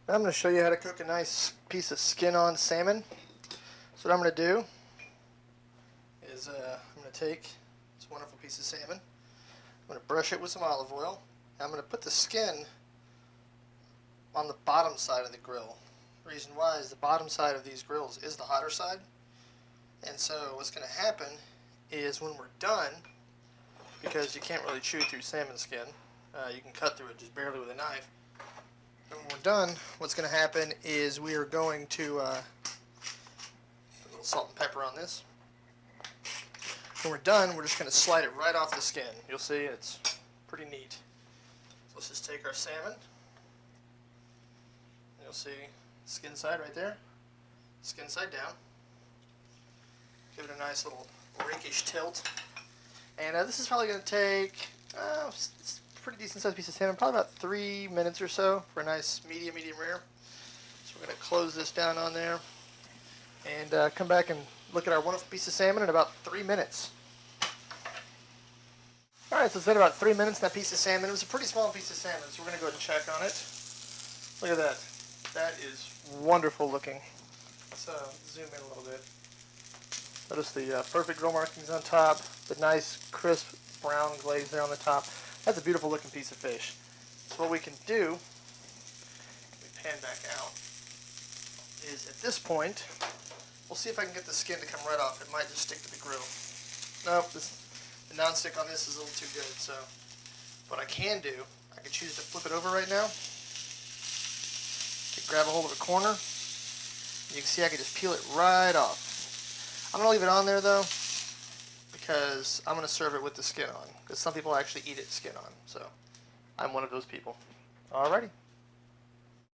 Now I'm going to show you how to cook a nice piece of skin-on salmon. So what I'm going to do is I'm going to take this wonderful piece of salmon, I'm going to brush it with some olive oil, and I'm going to put the skin on the bottom side of the grill. The reason why is the bottom side of these grills is the hotter side, and so what's going to happen is when we're done, because you can't really chew through salmon skin, you can cut through it just barely with a knife. And when we're done, what's going to happen is we are going to put a little salt and pepper on this. When we're done, we're just going to slide it right off the skin. You'll see it's pretty neat. So let's just take our salmon. You'll see skin side right there, skin side down. Give it a nice little rakish tilt. And this is probably going to take it's a pretty decent sized piece of salmon, probably about 3 minutes or so for a nice medium rare. So we're going to close this down on there and come back and look at our wonderful piece of salmon in about 3 minutes. Alright, so it's been about 3 minutes, that piece of salmon. It was a pretty small piece of salmon, so we're going to go ahead and check on it. Look at that. That is wonderful looking. Let's zoom in a little bit. Notice the perfect grill markings on top, the nice crisp brown glaze there on the top. That's a beautiful looking piece of fish. So what we can do, let me pan back out, is at this point, we'll see if I can get the skin to come right off. It might just stick to the grill. Nope, the non-stick on this is a little too good. So what I can do, I can choose to flip it over right now. Grab a hold of a corner. You can see I can just peel it right off. I'm going to leave it on there though, because I'm going to serve it with the skin on. Because some people actually eat it skin on. So I'm one of those people. Alrighty.